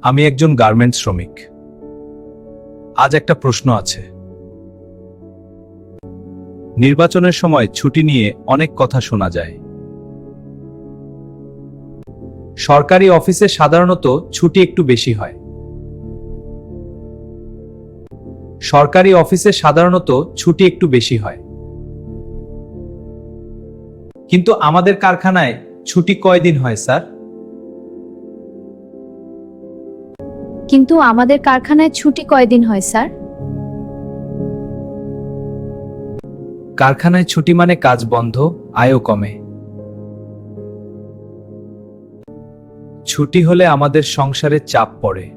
আমি একজন গার্মেন্টস শ্রমিক। আজ একটা প্রশ্ন আছে। নির্বাচনের সময় ছুটি নিয়ে অনেক কথা শোনা যায়। সরকারি অফিসে সাধারণত ছুটি একটু বেশি হয়। সরকারি অফিসে সাধারণত ছুটি একটু বেশি হয়। কিন্তু আমাদের কারখানায় ছুটি কয়দিন হয় স্যার? কিন্তু আমাদের কারখানায় ছুটি কয়দিন হয় স্যার? কারখানায় ছুটি মানে কাজ বন্ধ, আয়ও কমে। ছুটি হলে আমাদের সংসারে চাপ পড়ে।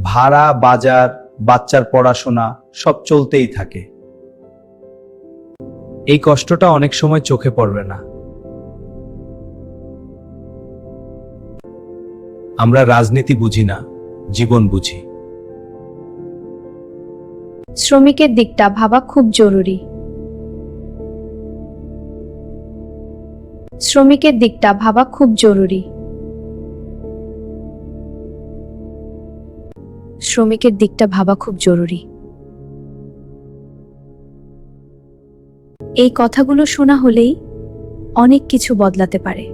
ভাড়া, বাজার, বাচ্চার পড়াশোনা সব চলতেই থাকে। এই কষ্টটা অনেক সময় চোখে পড়বে না। আমরা রাজনীতি বুঝি না, জীবন বুঝি। শ্রমিকের দিকটা ভাবা খুব জরুরি। শ্রমিকের দিকটা ভাবা খুব জরুরি। শ্রমিকের দিকটা ভাবা খুব জরুরি। এই কথাগুলো শোনা হলেই অনেক কিছু বদলাতে পারে।